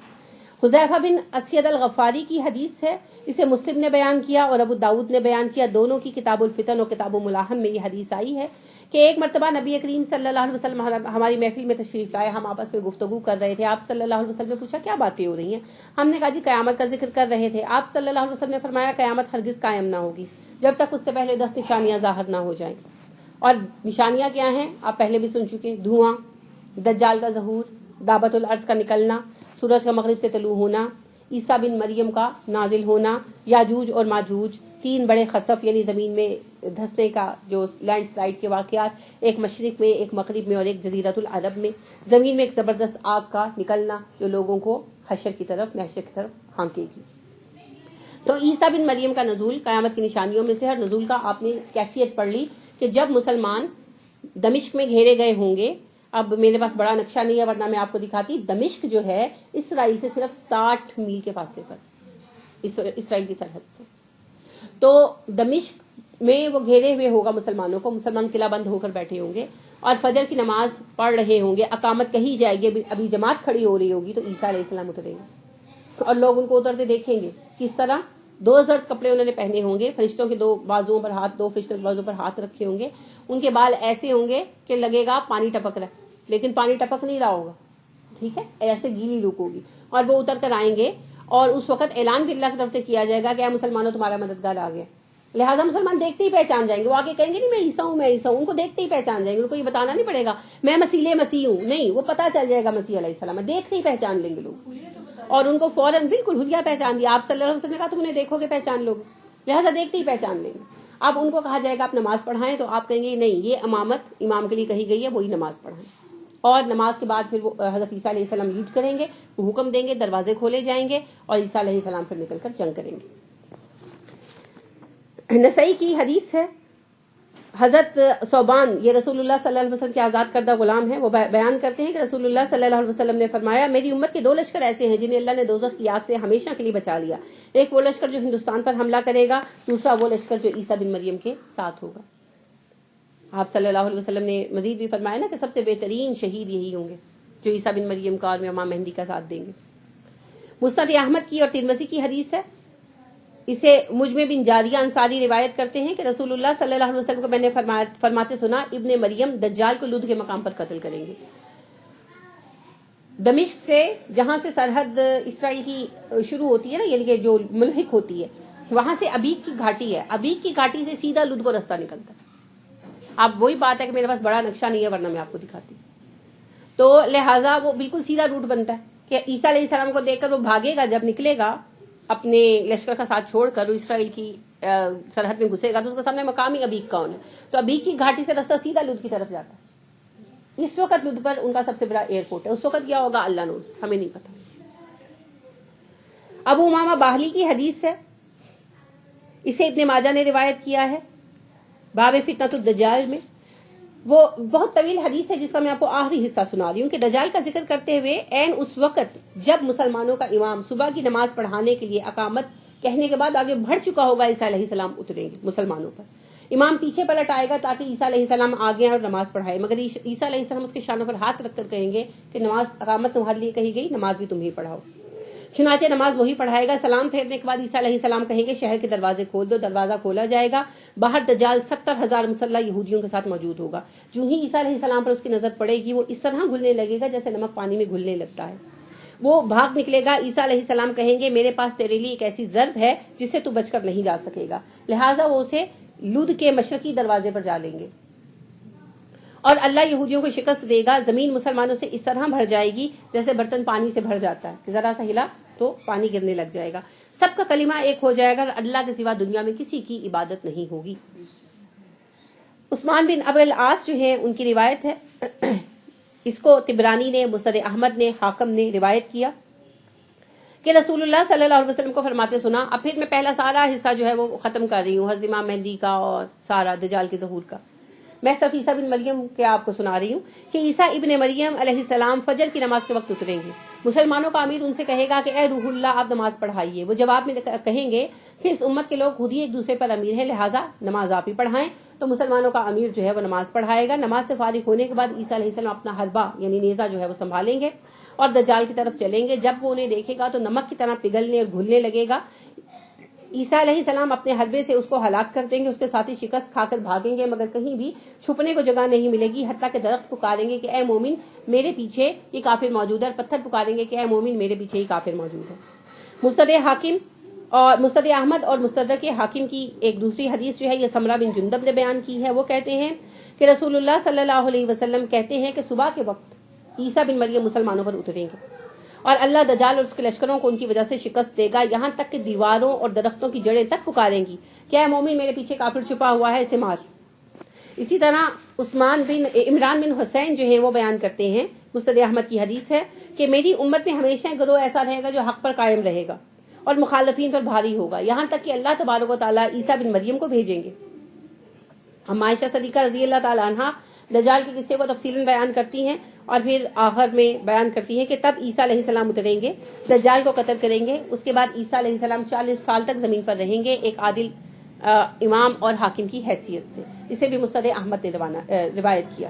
حذیفہ بن اسید الغفاری کی حدیث ہے، اسے مسلم نے بیان کیا اور ابو داؤد نے بیان کیا، دونوں کی کتاب الفتن اور کتاب الملاحم میں یہ حدیث آئی ہے کہ ایک مرتبہ نبی کریم صلی اللہ علیہ وسلم ہماری محفل میں تشریف لائے، ہم آپس میں گفتگو کر رہے تھے۔ آپ صلی اللہ علیہ وسلم نے پوچھا کیا باتیں ہو رہی ہیں؟ ہم نے کہا جی قیامت کا ذکر کر رہے تھے۔ آپ صلی اللہ علیہ وسلم نے فرمایا قیامت ہرگز قائم نہ ہوگی جب تک اس سے پہلے 10 نشانیاں ظاہر نہ ہو جائیں، اور نشانیاں کیا ہیں آپ پہلے بھی سن چکے، دھواں، دجال کا ظہور، دابت الارض کا نکلنا، سورج کا مغرب سے طلوع ہونا، عیسیٰ بن مریم کا نازل ہونا، یاجوج اور ماجوج، 3 بڑے خسف یعنی زمین میں دھسنے کا جو لینڈ سلائڈ کے واقعات، ایک مشرق میں ایک مغرب میں اور ایک جزیرۃ العرب میں، زمین میں ایک زبردست آگ کا نکلنا جو لوگوں کو حشر کی طرف محشر کی طرف ہانکے گی۔ تو عیسیٰ بن مریم کا نزول قیامت کی نشانیوں میں سے ہر نزول کا آپ نے کیفیت پڑھ لی کہ جب مسلمان دمشق میں گھیرے گئے ہوں گے۔ اب میرے پاس بڑا نقشہ نہیں ہے ورنہ میں آپ کو دکھاتی، دمشق جو ہے اسرائیل سے صرف 60 میل کے فاصلے پر، اسرائیل کی سرحد سے۔ تو دمشق میں وہ گھیرے ہوئے ہوگا مسلمانوں کو، مسلمان قلعہ بند ہو کر بیٹھے ہوں گے اور فجر کی نماز پڑھ رہے ہوں گے، اقامت کہی جائے گی، ابھی جماعت کھڑی ہو رہی ہوگی، تو عیسیٰ علیہ السلام اتریں گے اور لوگ ان کو اترتے دیکھیں گے۔ کس طرح؟ 2 زرد کپڑے انہوں نے پہنے ہوں گے، فرشتوں کے 2 بازوؤں پر ہاتھ، 2 فرشتوں کے بازوؤں پر ہاتھ رکھے ہوں گے، ان کے بال ایسے ہوں گے کہ لگے گا پانی ٹپک رہا ہے لیکن پانی ٹپک نہیں رہا ہوگا، ٹھیک ہے، ایسے گیلی لوک ہوگی، اور وہ اتر کر آئیں گے اور اس وقت اعلان بھی اللہ کی طرف سے کیا جائے گا کہ اے مسلمانوں تمہارا مددگار آ گیا۔ لہٰذا مسلمان دیکھتے ہی پہچان جائیں گے، وہ آگے کہیں گے نہیں میں عیسیٰ ہوں میں عیسیٰ ہوں، ان کو دیکھتے ہی پہچان جائیں گے، ان کو یہ بتانا نہیں پڑے گا میں مسیح ہوں، نہیں، وہ پتا چل جائے گا مسیح علیہ السلام، دیکھتے ہی پہچان لیں گے لوگ، اور ان کو فوراً بالکل حلیہ پہچان دیا۔ آپ صلی اللہ علیہ وسلم نے کہا تم انہیں دیکھو گے پہچان لوگ، لہٰذا دیکھتے ہی پہچان لیں گے۔ اب ان کو کہا جائے گا آپ نماز پڑھائیں تو آپ کہیں گے نہیں، یہ امامت امام کے لیے کہی گئی ہے، وہی نماز پڑھائیں، اور نماز کے بعد پھر وہ حضرت عیسیٰ علیہ السلام لیڈ کریں گے، وہ حکم دیں گے، دروازے کھولے جائیں گے اور عیسیٰ علیہ السلام پھر نکل کر جنگ کریں گے۔ نسائی کی حدیث ہے حضرت صوبان یہ رسول اللہ صلی اللہ علیہ وسلم کے آزاد کردہ غلام ہیں، وہ بیان کرتے ہیں کہ رسول اللہ صلی اللہ علیہ وسلم نے فرمایا میری امت کے 2 لشکر ایسے ہیں جنہیں اللہ نے دوزخ کی آگ سے ہمیشہ کے لیے بچا لیا، ایک وہ لشکر جو ہندوستان پر حملہ کرے گا، دوسرا وہ لشکر جو عیسیٰ بن مریم کے ساتھ ہوگا۔ آپ صلی اللہ علیہ وسلم نے مزید بھی فرمایا نا کہ سب سے بہترین شہید یہی ہوں گے جو عیسیٰ بن مریم کا اور امام مہدی کا ساتھ دیں گے۔ مسند احمد کی اور ترمذی کی حدیث ہے، اسے مجمع بن جاریہ انصاری روایت کرتے ہیں کہ رسول اللہ صلی اللہ علیہ وسلم کو میں نے فرماتے سنا ابن مریم دجال کو لد کے مقام پر قتل کریں گے۔ دمشق سے جہاں سے سرحد اسرائیل کی شروع ہوتی ہے نا، یعنی کہ جو ملحق ہوتی ہے، وہاں سے ابیک کی گھاٹی ہے، ابیک کی گھاٹی سے سیدھا لد کو رستہ نکلتا ہے۔ اب وہی بات ہے کہ میرے پاس بڑا نقشہ نہیں ہے ورنہ میں آپ کو دکھاتی، تو لہٰذا وہ بالکل سیدھا روٹ بنتا ہے کہ عیسیٰ علیہ السلام کو دیکھ کر وہ بھاگے گا، جب نکلے گا اپنے لشکر کا ساتھ چھوڑ کر وہ اسرائیل کی سرحد میں گھسے گا تو اس کے سامنے مقام ہی ابیک کا ہونا، تو ابیک کی گھاٹی سے رستہ سیدھا لد کی طرف جاتا ہے۔ اس وقت لد پر ان کا سب سے بڑا ایئرپورٹ ہے، اس وقت کیا ہوگا اللہ نوز، ہمیں نہیں پتا۔ ابو امامہ باہلی کی حدیث ہے، اسے ابن ماجہ نے روایت کیا ہے باب فتنۃ الدجال میں۔ وہ بہت طویل حدیث ہے جس کا میں آپ کو آخری حصہ سنا رہی ہوں کہ دجال کا ذکر کرتے ہوئے عین اس وقت جب مسلمانوں کا امام صبح کی نماز پڑھانے کے لیے اقامت کہنے کے بعد آگے بڑھ چکا ہوگا، عیسیٰ علیہ السلام اتریں گے مسلمانوں پر، امام پیچھے پلٹ آئے گا تاکہ عیسیٰ علیہ السلام آگے اور نماز پڑھائے، مگر عیسیٰ علیہ السلام اس کے شانوں پر ہاتھ رکھ کر کہیں گے کہ نماز اقامت تمہارے لیے کہی گئی، نماز بھی تمہیں پڑھاؤ۔ چنانچہ نماز وہی پڑھائے گا، سلام پھیرنے کے بعد عیسیٰ علیہ السلام کہیں گے شہر کے دروازے کھول دو، دروازہ کھولا جائے گا، باہر دجال 70,000 مسلح یہودیوں کے ساتھ موجود ہوگا، جو ہی عیسیٰ علیہ السلام پر اس کی نظر پڑے گی وہ اس طرح گھلنے لگے گا جیسے نمک پانی میں گھلنے لگتا ہے، وہ بھاگ نکلے گا، عیسیٰ علیہ السلام کہیں گے میرے پاس تیرے لیے ایک ایسی ضرب ہے جس سے تو بچ کر نہیں جا سکے گا، لہٰذا وہ اسے لد کے مشرقی دروازے پر جا لیں گے اور اللہ یہودیوں کو شکست دے گا، زمین مسلمانوں سے اس طرح بھر جائے گی جیسے برتن پانی سے بھر جاتا ہے کہ ذرا سا ہلا تو پانی گرنے لگ جائے گا، سب کا کلمہ ایک ہو جائے گا اور اللہ کے سوا دنیا میں کسی کی عبادت نہیں ہوگی۔ عثمان بن ابی العاص جو ہیں ان کی روایت ہے، اس کو طبرانی نے، مسند احمد نے، حاکم نے روایت کیا کہ رسول اللہ صلی اللہ علیہ وسلم کو فرماتے سنا۔ اب پھر میں پہلا سارا حصہ جو ہے وہ ختم کر رہی ہوں، حضرت امام مہدی کا اور سارا دجال کے ظہور کا، میں صرف عیسیٰ بن مریم کے آپ کو سنا رہی ہوں کہ عیسیٰ ابن مریم علیہ السلام فجر کی نماز کے وقت اتریں گے، مسلمانوں کا امیر ان سے کہے گا کہ اے روح اللہ آپ نماز پڑھائیے، وہ جواب میں کہیں گے کہ اس امت کے لوگ خود ہی ایک دوسرے پر امیر ہیں لہٰذا نماز آپ ہی پڑھائیں، تو مسلمانوں کا امیر جو ہے وہ نماز پڑھائے گا، نماز سے فارغ ہونے کے بعد عیسیٰ علیہ السلام اپنا حربہ یعنی نیزہ جو ہے وہ سنبھالیں گے اور دجال کی طرف چلیں گے، جب وہ انہیں دیکھے گا تو نمک کی طرح پگھلنے اور گھلنے لگے گا، عیسیٰ علیہ السلام اپنے حربے سے اس کو ہلاک کر دیں گے، اس کے ساتھی شکست کھا کر بھاگیں گے مگر کہیں بھی چھپنے کو جگہ نہیں ملے گی، حتیٰ کہ درخت پکاریں گے کہ اے مومن میرے پیچھے یہ کافر موجود ہے، اور پتھر پکاریں گے کہ اے مومن میرے پیچھے یہ کافر موجود ہے۔ مستد حاکم اور مستد احمد اور مستدرک حاکم کی ایک دوسری حدیث جو ہے یہ سمرہ بن جندب نے بیان کی ہے، وہ کہتے ہیں کہ رسول اللہ صلی اللہ علیہ وسلم کہتے ہیں کہ صبح کے وقت عیسیٰ بن مریم مسلمانوں پر اتریں گے اور اللہ دجال اور اس کے لشکروں کو ان کی وجہ سے شکست دے گا، یہاں تک کہ دیواروں اور درختوں کی جڑیں تک پکاریں گی کہ اے مومن میرے پیچھے کافر چھپا ہوا ہے، اسے مار۔ اسی طرح عمران بن حسین جو ہیں وہ بیان کرتے ہیں، مستد احمد کی حدیث ہے کہ میری امت میں ہمیشہ گروہ ایسا رہے گا جو حق پر قائم رہے گا اور مخالفین پر بھاری ہوگا، یہاں تک کہ اللہ تبارک و تعالیٰ عیسیٰ بن مریم کو بھیجیں گے۔ ہم عائشہ صدیقہ رضی اللہ تعالیٰ عنہا دجال کے قصے کو تفصیلاً بیان کرتی ہیں اور پھر آخر میں بیان کرتی ہیں کہ تب عیسیٰ علیہ السلام اتریں گے، دجال کو قتل کریں گے، اس کے بعد عیسیٰ علیہ السلام 40 سال تک زمین پر رہیں گے ایک عادل امام اور حاکم کی حیثیت سے، اسے بھی مستد احمد نے روایت کیا۔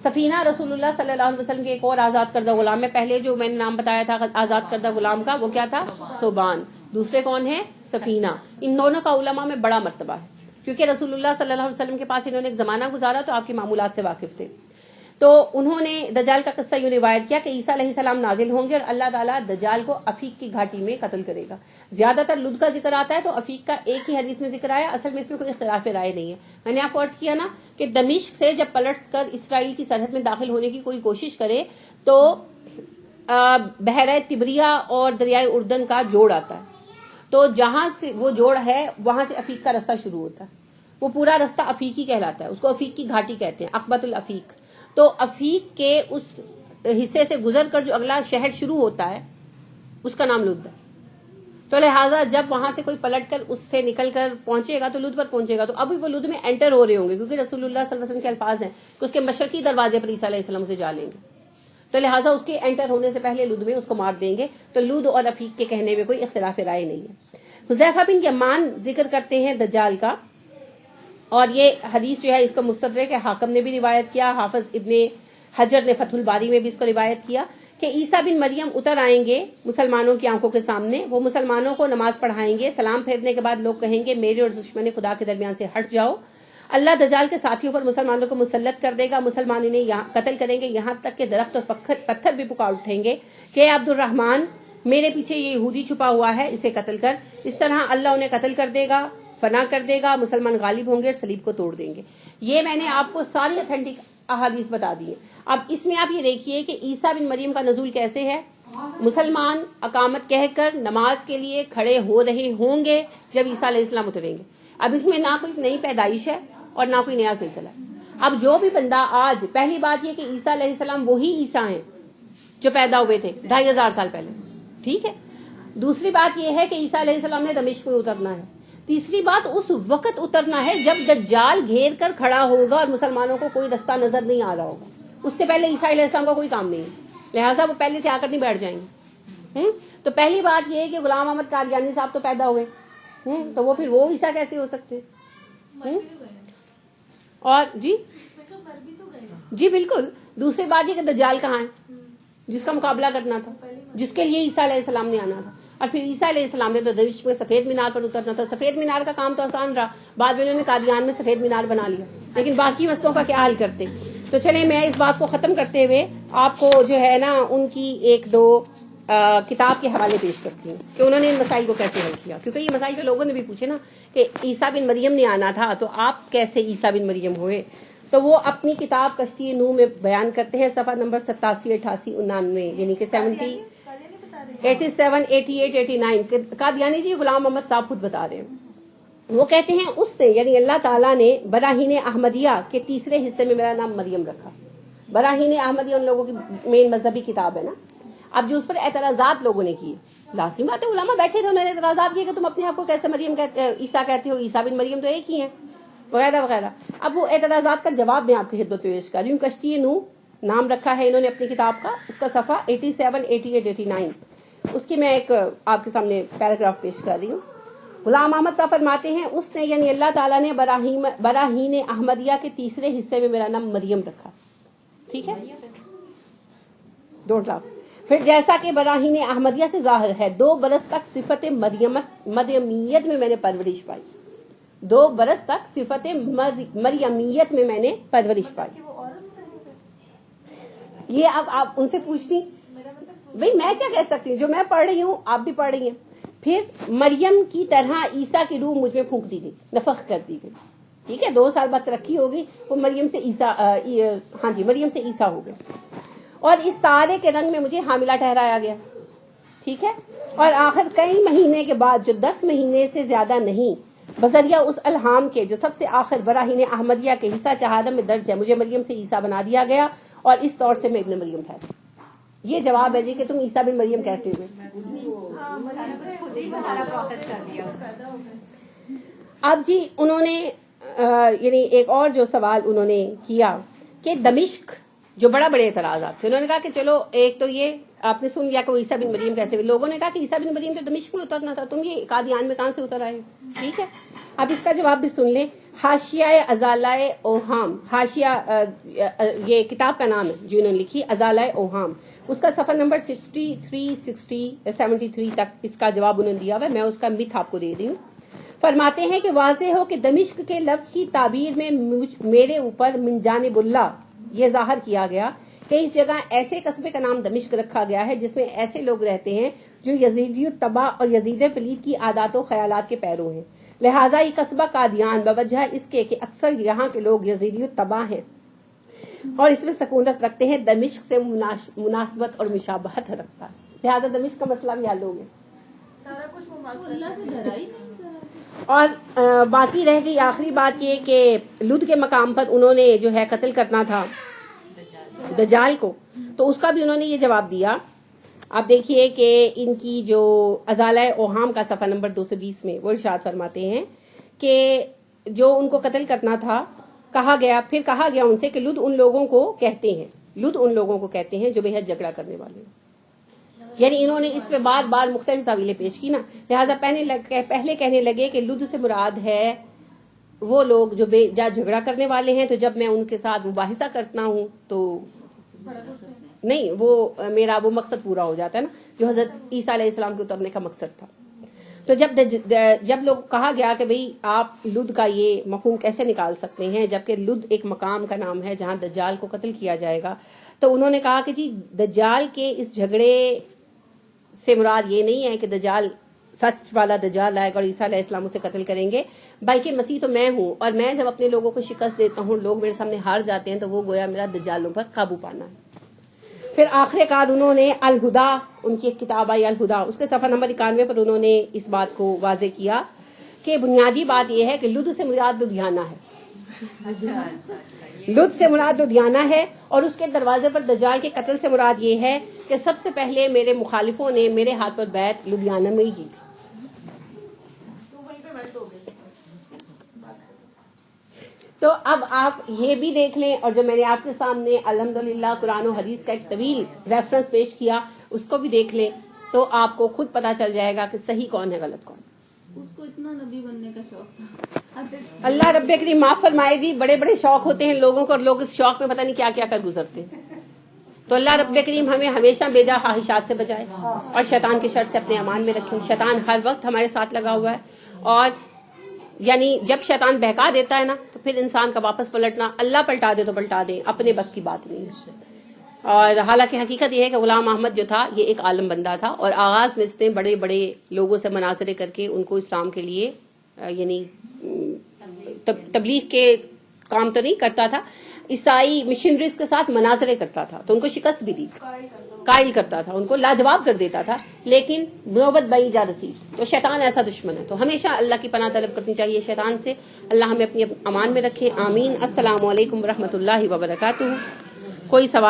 سفینہ رسول اللہ صلی اللہ علیہ وسلم کے ایک اور آزاد کردہ غلام میں، پہلے جو میں نے نام بتایا تھا آزاد کردہ غلام کا وہ کیا تھا؟ صوبان، دوسرے کون ہیں؟ سفینہ، ان دونوں کا علماء میں بڑا مرتبہ ہے کیونکہ رسول اللہ صلی اللہ علیہ وسلم کے پاس انہوں نے ایک زمانہ گزارا تو آپ کی معمولات سے واقف تھے، تو انہوں نے دجال کا قصہ یوں روایت کیا کہ عیسیٰ علیہ السلام نازل ہوں گے اور اللہ تعالیٰ دجال کو افیق کی گھاٹی میں قتل کرے گا۔ زیادہ تر لد کا ذکر آتا ہے تو افیق کا ایک ہی حدیث میں ذکر آیا، اصل میں اس میں کوئی اختلاف رائے نہیں ہے۔ میں نے آپ کو عرض کیا نا کہ دمشق سے جب پلٹ کر اسرائیل کی سرحد میں داخل ہونے کی کوئی کوشش کرے تو بحیرہ طبریہ اور دریائے اردن کا جوڑ آتا ہے، تو جہاں سے وہ جوڑ ہے وہاں سے افیق کا رستہ شروع ہوتا ہے، وہ پورا رستہ افیقی کہلاتا ہے، اس کو افیق کی گھاٹی کہتے ہیں، عقبۃ الافیق۔ تو افیق کے اس حصے سے گزر کر جو اگلا شہر شروع ہوتا ہے اس کا نام لد ہے، تو لہٰذا جب وہاں سے کوئی پلٹ کر اس سے نکل کر پہنچے گا تو لد پر پہنچے گا تو ابھی وہ لد میں انٹر ہو رہے ہوں گے، کیونکہ رسول اللہ صلی اللہ علیہ وسلم کے الفاظ ہیں کہ اس کے مشرقی دروازے پر عیسیٰ علیہ السلام اسے جا لیں گے، تو لہٰذا اس کے انٹر ہونے سے پہلے لد میں اس کو مار دیں گے. تو لد اور رفیق کے کہنے میں کوئی اختلاف رائے نہیں ہے. حذیفہ بن یمان ذکر کرتے ہیں دجال کا، اور یہ حدیث جو ہے اس کا مستدرک ہے، حاکم نے بھی روایت کیا، حافظ ابن حجر نے فتح الباری میں بھی اس کو روایت کیا کہ عیسیٰ بن مریم اتر آئیں گے مسلمانوں کی آنکھوں کے سامنے، وہ مسلمانوں کو نماز پڑھائیں گے، سلام پھیرنے کے بعد لوگ کہیں گے میرے اور دشمن خدا کے درمیان سے ہٹ جاؤ. اللہ دجال کے ساتھیوں پر مسلمانوں کو مسلط کر دے گا، مسلمان انہیں قتل کریں گے، یہاں تک کہ درخت اور پتھر بھی پکار اٹھیں گے کہ عبد الرحمن میرے پیچھے یہ یہودی چھپا ہوا ہے، اسے قتل کر. اس طرح اللہ انہیں قتل کر دے گا، فنا کر دے گا، مسلمان غالب ہوں گے اور صلیب کو توڑ دیں گے. یہ میں نے آپ کو ساری اتھینٹک احادیث بتا دی ہیں. اب اس میں آپ یہ دیکھیے کہ عیسیٰ بن مریم کا نزول کیسے ہے. مسلمان اقامت کہہ کر نماز کے لیے کھڑے ہو رہے ہوں گے جب عیسیٰ علیہ السلام اتریں گے. اب اس میں نہ کوئی نئی پیدائش ہے اور نہ کوئی نیا سلسلہ ہے. اب جو بھی بندہ آج، پہلی بات یہ کہ عیسیٰ علیہ السلام وہی عیسیٰ ہیں جو پیدا ہوئے تھے 2500 سال پہلے، ٹھیک ہے. دوسری بات یہ ہے کہ عیسیٰ علیہ السلام نے دمشق میں اترنا ہے. تیسری بات اس وقت اترنا ہے جب دجال گھیر کر کھڑا ہوگا اور مسلمانوں کو کوئی رستہ نظر نہیں آ رہا ہوگا. اس سے پہلے عیسیٰ علیہ السلام کا کوئی کام نہیں ہے، لہٰذا وہ پہلے سے آ کر نہیں بیٹھ جائیں گے. تو پہلی بات یہ ہے کہ غلام احمد قادیانی صاحب تو پیدا ہوئے، تو وہ پھر وہ عیسیٰ کیسے ہو سکتے؟ اور جی بالکل. دوسری بات یہ کہ دجال کہاں ہے جس کا مقابلہ کرنا تھا، جس کے لیے عیسیٰ علیہ السلام نے آنا تھا. اور پھر عیسیٰ علیہ السلام نے تو دمشق میں سفید مینار پر اترنا تھا. سفید مینار کا کام تو آسان رہا، بعد میں انہوں نے قادیان میں سفید مینار بنا لیا، لیکن باقی مسئلوں کا کیا حل کرتے. تو چلیں میں اس بات کو ختم کرتے ہوئے آپ کو جو ہے نا ان کی ایک دو کتاب کے حوالے پیش کرتی ہوں کہ انہوں نے ان مسائل کو کیسے حل کیا. کیونکہ یہ مسائل تو لوگوں نے بھی پوچھے نا کہ عیسیٰ بن مریم نے آنا تھا تو آپ کیسے عیسیٰ بن مریم ہوئے. تو وہ اپنی کتاب کشتی نوح میں بیان کرتے ہیں، صفحہ نمبر 87، 88، 89، یعنی کہ 70، 87، 88، 89. قادیانی جی غلام محمد صاحب خود بتا رہے ہیں. وہ کہتے ہیں اس نے یعنی اللہ تعالیٰ نے براہین احمدیہ کے تیسرے حصے میں میرا نام مریم رکھا. براہین احمدیہ ان لوگوں کی مین مذہبی کتاب ہے نا. اب جو اس پر اعتراضات لوگوں نے کیے، لازمی بات ہے علماء بیٹھے تھے، انہوں نے اعتراضات کیے کہ تم اپنے آپ کو کیسے مریم کہتے، عیسیٰ کہتے ہو، عیسیٰ بن مریم تو ایک ہی ہیں وغیرہ وغیرہ. اب وہ اعتراضات کا جواب میں آپ کی خدمت میں پیش کر رہی ہوں. کشتی نوح نام رکھا ہے انہوں نے اپنی کتاب کا، اس کا صفحہ 87، 88، 89. اس کی میں ایک آپ کے سامنے پیراگراف پیش کر رہی ہوں. غلام احمد صاحب فرماتے ہیں اس نے یعنی اللہ تعالیٰ نے براہین احمدیہ کے تیسرے حصے میں میرا نام مریم رکھا. ٹھیک ہے، 2 لاکھ. پھر جیسا کہ براہین احمدیہ سے ظاہر ہے 2 برس تک صفت مریمیت میں میں نے پرورش پائی. 2 برس تک صفت مریمیت میں میں نے پرورش پائی. یہ اب آپ ان سے پوچھتی بھئی میں کیا کہہ سکتی ہوں، جو میں پڑھ رہی ہوں آپ بھی پڑھ رہی ہیں. پھر مریم کی طرح عیسیٰ کی روح مجھ میں پھونک دی گئی، نفخ کر دی گئی. ٹھیک ہے، 2 سال بعد ترقی ہوگی، وہ مریم سے عیسیٰ مریم سے عیسیٰ ہو گئے. اور اس تارے کے رنگ میں مجھے حاملہ ٹھہرایا گیا. ٹھیک ہے، اور آخر کئی مہینے کے بعد جو 10 مہینے سے زیادہ نہیں، بذریعہ اس الہام کے جو سب سے آخر براہین احمدیہ کے حصہ چہارم میں درج ہے، مجھے مریم سے عیسیٰ بنا دیا گیا اور اس طور سے میں ابن مریم ٹھہرا. یہ جواب ہے جی کہ تم عیسیٰ بن مریم کیسے ہوئے. اب جی انہوں نے یعنی ایک اور جو سوال انہوں نے کیا کہ دمشق جو بڑے اعتراضات تھے، انہوں نے کہا کہ چلو ایک تو یہ آپ نے سن لیا کہ وہ عیسیٰ بن مریم کیسے ہوئے. لوگوں نے کہا کہ عیسیٰ بن مریم تو دمشق میں اترنا تھا، تم یہ قادیان میں کہاں سے اتر آئے. ٹھیک ہے، اب اس کا جواب بھی سن لیں. حاشیہ ازالۂ اوہام، حاشیہ یہ کتاب کا نام ہے جو انہوں نے لکھی، ازالۂ اوہام. اس کا صفحہ نمبر 63، 73 تک اس کا جواب انہوں نے دیا ہوا ہے. میں اس کا مت آپ کو دے رہی ہوں. فرماتے ہیں کہ واضح ہو کہ دمشق کے لفظ کی تعبیر میں میرے اوپر من جانب اللہ یہ ظاہر کیا گیا کہ اس جگہ ایسے قصبے کا نام دمشق رکھا گیا ہے جس میں ایسے لوگ رہتے ہیں جو یزیدی الطبع اور یزید پلید کی عادات و خیالات کے پیرو ہیں. لہٰذا یہ قصبہ قادیان بوجہ اس کے کہ اکثر یہاں کے لوگ یزیدی الطبع ہیں اور اس میں سکونت رکھتے ہیں، دمشق سے مناسبت اور مشابہت رکھتا ہے. لہٰذا دمشق کا مسئلہ بھی حل ہو گیا. سارا کچھ اللہ سے دھرا ہی نہیں. اور باقی رہ گئی آخری بات یہ کہ لد کے مقام پر انہوں نے جو ہے قتل کرنا تھا دجال کو، تو اس کا بھی انہوں نے یہ جواب دیا آپ دیکھیے کہ ان کی جو ازالہ اوہام کا صفحہ نمبر 220 میں وہ ارشاد فرماتے ہیں کہ جو ان کو قتل کرنا تھا کہا گیا ان سے کہ لد ان لوگوں کو کہتے ہیں جو بے حد جھگڑا کرنے والے ہیں. یعنی انہوں نے اس پہ بار بار مختلف تعویلیں پیش کی نا، لہٰذا پہلے کہنے لگے کہ لد سے مراد ہے وہ لوگ جو جھگڑا کرنے والے ہیں، تو جب میں ان کے ساتھ مباحثہ کرتا ہوں تو نہیں، وہ مقصد پورا ہو جاتا ہے نا، جو حضرت عیسیٰ علیہ السلام کے اترنے کا مقصد تھا. تو جب لوگ کہا گیا کہ بھئی آپ لد کا یہ مفہوم کیسے نکال سکتے ہیں جبکہ لد ایک مقام کا نام ہے جہاں دجال کو قتل کیا جائے گا، تو انہوں نے کہا کہ جی دجال کے اس جھگڑے سے مراد یہ نہیں ہے کہ دجال سچ والا دجال آئے گا اور عیسیٰ علیہ السلام اسے قتل کریں گے، بلکہ مسیح تو میں ہوں، اور میں جب اپنے لوگوں کو شکست دیتا ہوں، لوگ میرے سامنے ہار جاتے ہیں، تو وہ گویا میرا دجالوں پر قابو پانا ہے. پھر آخر کار انہوں نے الہدا، ان کی ایک کتاب آئی الہدا، اس کے صفحہ نمبر 91 پر انہوں نے اس بات کو واضح کیا کہ بنیادی بات یہ ہے کہ لد سے مراد لدھیانہ ہے. لد سے مراد لدھیانہ ہے، اور اس کے دروازے پر دجال کے قتل سے مراد یہ ہے کہ سب سے پہلے میرے مخالفوں نے میرے ہاتھ پر بیعت لدھیانہ میں ہی کی تھی. تو اب آپ یہ بھی دیکھ لیں، اور جو میں نے آپ کے سامنے الحمدللہ قرآن و حدیث کا ایک طویل ریفرنس پیش کیا، اس کو بھی دیکھ لیں، تو آپ کو خود پتا چل جائے گا کہ صحیح کون ہے غلط کون. اس کو اتنا نبی بننے کا شوق تھا. اللہ رب کریم معاف فرمائے جی، بڑے بڑے شوق ہوتے ہیں لوگوں کو، اور لوگ اس شوق میں پتہ نہیں کیا کیا کر گزرتے ہیں. تو اللہ رب کریم ہمیں ہمیشہ بیجا خواہشات سے بچائے اور شیطان کے شر سے اپنے امان میں رکھے. شیطان ہر وقت ہمارے ساتھ لگا ہوا ہے، اور یعنی جب شیطان بہکا دیتا ہے نا، تو پھر انسان کا واپس پلٹنا، اللہ پلٹا دے تو پلٹا دے، اپنے بس کی بات نہیں ہے. اور حالانکہ حقیقت یہ ہے کہ غلام احمد جو تھا یہ ایک عالم بندہ تھا، اور آغاز میں اس نے بڑے بڑے لوگوں سے مناظرے کر کے ان کو اسلام کے لیے یعنی تبلیغ کے کام تو نہیں کرتا تھا، عیسائی مشنریز کے ساتھ مناظرے کرتا تھا، تو ان کو شکست بھی دی، قائل کرتا تھا، ان کو لاجواب کر دیتا تھا، لیکن نوبت بائی جا رسید. تو شیطان ایسا دشمن ہے، تو ہمیشہ اللہ کی پناہ طلب کرنی چاہیے شیطان سے. اللہ ہمیں اپنی امان میں رکھے، آمین. السلام علیکم ورحمۃ اللہ وبرکاتہ. کوئی سوال